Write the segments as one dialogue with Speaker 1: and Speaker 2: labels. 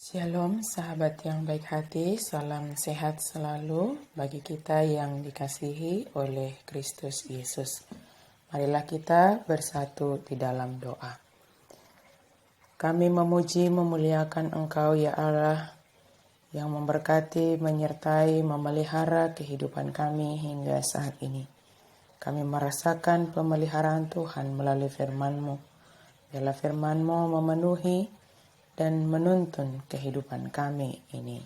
Speaker 1: Shalom sahabat yang baik hati, salam sehat selalu bagi kita yang dikasihi oleh Kristus Yesus. Marilah kita bersatu di dalam doa. Kami memuji memuliakan Engkau ya Allah yang memberkati, menyertai, memelihara kehidupan kami hingga saat ini. Kami merasakan pemeliharaan Tuhan melalui firman-Mu. Biarlah firman-Mu memenuhi dan menuntun kehidupan kami ini.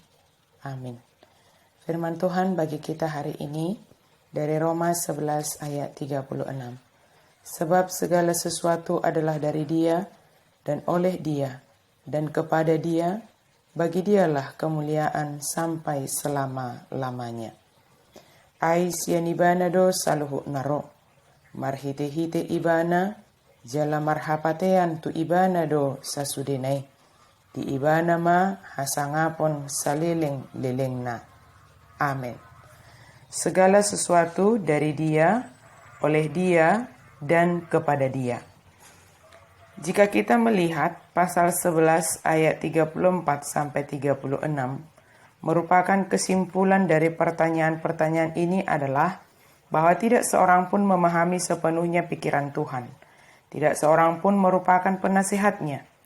Speaker 1: Amin. Firman Tuhan bagi kita hari ini dari Roma 11 ayat 36. Sebab segala sesuatu adalah dari Dia dan oleh Dia dan kepada Dia, bagi Dialah kemuliaan sampai selama-lamanya. Ai sianibana do saluhu naro, marhite-hite ibana, jala marhapatean tu ibana do sasudenai. Di ibana ma hasangapon saliling-lilingna. Amin. Segala sesuatu dari Dia, oleh Dia, dan kepada Dia. Jika kita melihat pasal 11 ayat 34-36 merupakan kesimpulan dari pertanyaan-pertanyaan ini adalah bahwa tidak seorang pun memahami sepenuhnya pikiran Tuhan. Tidak seorang pun merupakan penasihatnya.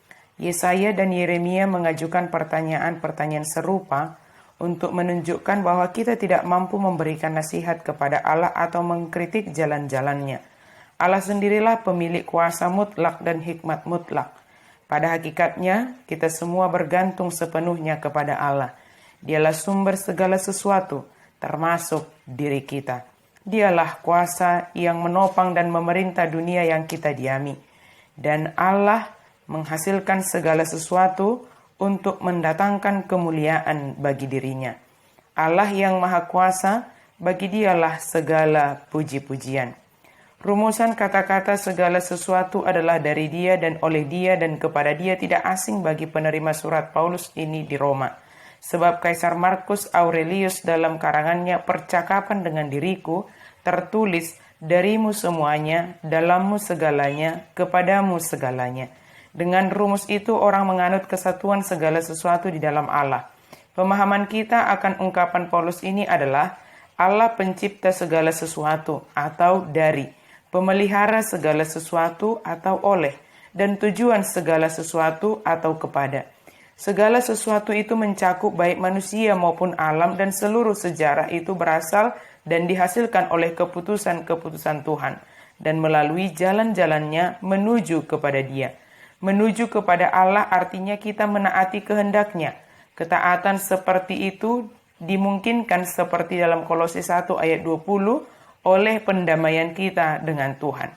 Speaker 1: Yesaya dan Yeremia mengajukan pertanyaan-pertanyaan serupa untuk menunjukkan bahwa kita tidak mampu memberikan nasihat kepada Allah atau mengkritik jalan-jalannya. Allah sendirilah pemilik kuasa mutlak dan hikmat mutlak. Pada hakikatnya, kita semua bergantung sepenuhnya kepada Allah. Dialah sumber segala sesuatu, termasuk diri kita. Dialah kuasa yang menopang dan memerintah dunia yang kita diami. Dan Allah menghasilkan segala sesuatu untuk mendatangkan kemuliaan bagi dirinya. Allah yang Maha Kuasa, bagi Dialah segala puji-pujian. Rumusan kata-kata segala sesuatu adalah dari Dia dan oleh Dia dan kepada Dia tidak asing bagi penerima surat Paulus ini di Roma. Sebab Kaisar Markus Aurelius dalam karangannya Percakapan dengan Diriku tertulis, darimu semuanya, dalammu segalanya, kepadamu segalanya. Dengan rumus itu orang menganut kesatuan segala sesuatu di dalam Allah. Pemahaman kita akan ungkapan Paulus ini adalah Allah pencipta segala sesuatu atau dari, pemelihara segala sesuatu atau oleh, dan tujuan segala sesuatu atau kepada. Segala sesuatu itu mencakup baik manusia maupun alam dan seluruh sejarah itu berasal dan dihasilkan oleh keputusan-keputusan Tuhan dan melalui jalan-jalannya menuju kepada Dia. Menuju kepada Allah artinya kita menaati kehendak-Nya. Ketaatan seperti itu dimungkinkan seperti dalam Kolose 1 ayat 20 oleh pendamaian kita dengan Tuhan.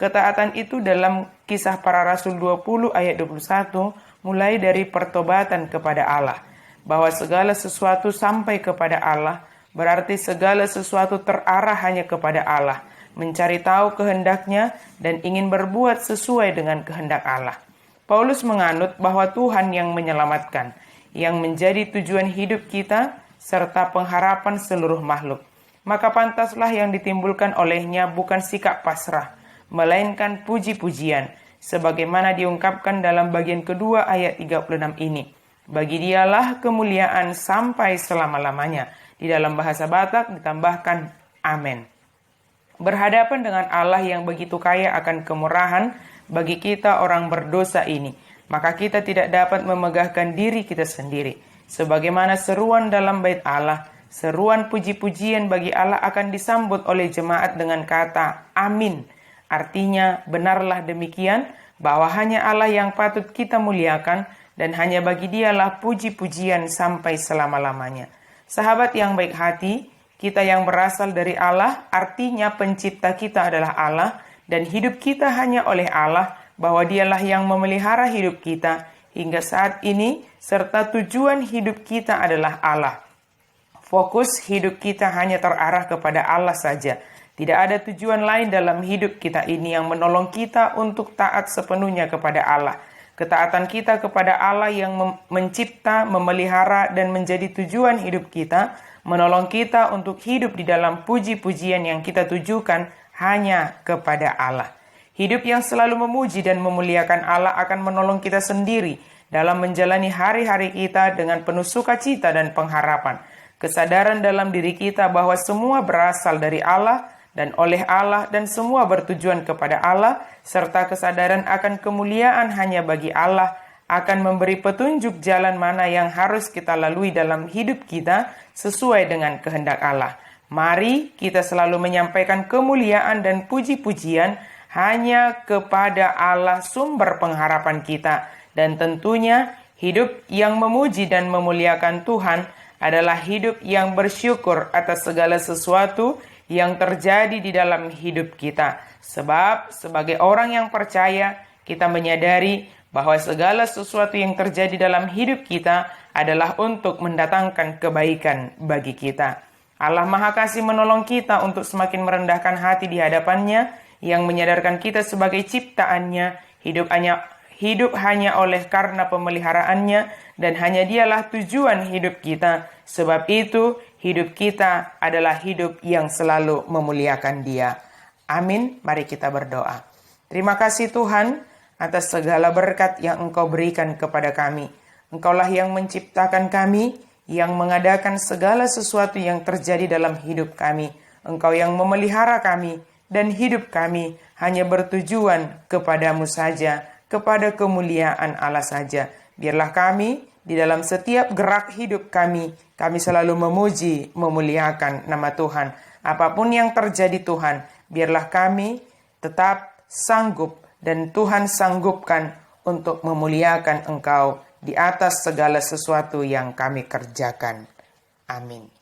Speaker 1: Ketaatan itu dalam Kisah Para Rasul 20 ayat 21 mulai dari pertobatan kepada Allah. Bahwa segala sesuatu sampai kepada Allah berarti segala sesuatu terarah hanya kepada Allah, mencari tahu kehendak-Nya dan ingin berbuat sesuai dengan kehendak Allah. Paulus menganut bahwa Tuhan yang menyelamatkan, yang menjadi tujuan hidup kita, serta pengharapan seluruh makhluk. Maka pantaslah yang ditimbulkan olehnya bukan sikap pasrah, melainkan puji-pujian, sebagaimana diungkapkan dalam bagian kedua ayat 36 ini. Bagi Dialah kemuliaan sampai selama-lamanya. Di dalam bahasa Batak ditambahkan amin. Berhadapan dengan Allah yang begitu kaya akan kemurahan, bagi kita orang berdosa ini, maka kita tidak dapat memegahkan diri kita sendiri. Sebagaimana seruan dalam bait Allah, seruan puji-pujian bagi Allah akan disambut oleh jemaat dengan kata amin. Artinya benarlah demikian, bahwa hanya Allah yang patut kita muliakan dan hanya bagi Dialah puji-pujian sampai selama-lamanya. Sahabat yang baik hati, kita yang berasal dari Allah, artinya pencipta kita adalah Allah, dan hidup kita hanya oleh Allah, bahwa Dialah yang memelihara hidup kita hingga saat ini, serta tujuan hidup kita adalah Allah. Fokus hidup kita hanya terarah kepada Allah saja. Tidak ada tujuan lain dalam hidup kita ini yang menolong kita untuk taat sepenuhnya kepada Allah. Ketaatan kita kepada Allah yang mencipta, memelihara, dan menjadi tujuan hidup kita, menolong kita untuk hidup di dalam puji-pujian yang kita tujukan hanya kepada Allah. Hidup yang selalu memuji dan memuliakan Allah akan menolong kita sendiri dalam menjalani hari-hari kita dengan penuh sukacita dan pengharapan. Kesadaran dalam diri kita bahwa semua berasal dari Allah dan oleh Allah dan semua bertujuan kepada Allah, serta kesadaran akan kemuliaan hanya bagi Allah, akan memberi petunjuk jalan mana yang harus kita lalui dalam hidup kita sesuai dengan kehendak Allah. Mari kita selalu menyampaikan kemuliaan dan puji-pujian hanya kepada Allah sumber pengharapan kita. Dan tentunya hidup yang memuji dan memuliakan Tuhan adalah hidup yang bersyukur atas segala sesuatu yang terjadi di dalam hidup kita. Sebab sebagai orang yang percaya, kita menyadari bahwa segala sesuatu yang terjadi dalam hidup kita adalah untuk mendatangkan kebaikan bagi kita. Allah Maha Kasih menolong kita untuk semakin merendahkan hati di hadapan-Nya, yang menyadarkan kita sebagai ciptaan-Nya, hidup hanya oleh karena pemeliharaannya, dan hanya Dialah tujuan hidup kita. Sebab itu, hidup kita adalah hidup yang selalu memuliakan Dia. Amin. Mari kita berdoa. Terima kasih Tuhan atas segala berkat yang Engkau berikan kepada kami. Engkaulah yang menciptakan kami, yang mengadakan segala sesuatu yang terjadi dalam hidup kami. Engkau yang memelihara kami, dan hidup kami hanya bertujuan kepadamu saja, kepada kemuliaan Allah saja. Biarlah kami di dalam setiap gerak hidup kami selalu memuji, memuliakan nama Tuhan. Apapun yang terjadi Tuhan, biarlah kami tetap sanggup dan Tuhan sanggupkan untuk memuliakan Engkau di atas segala sesuatu yang kami kerjakan. Amin.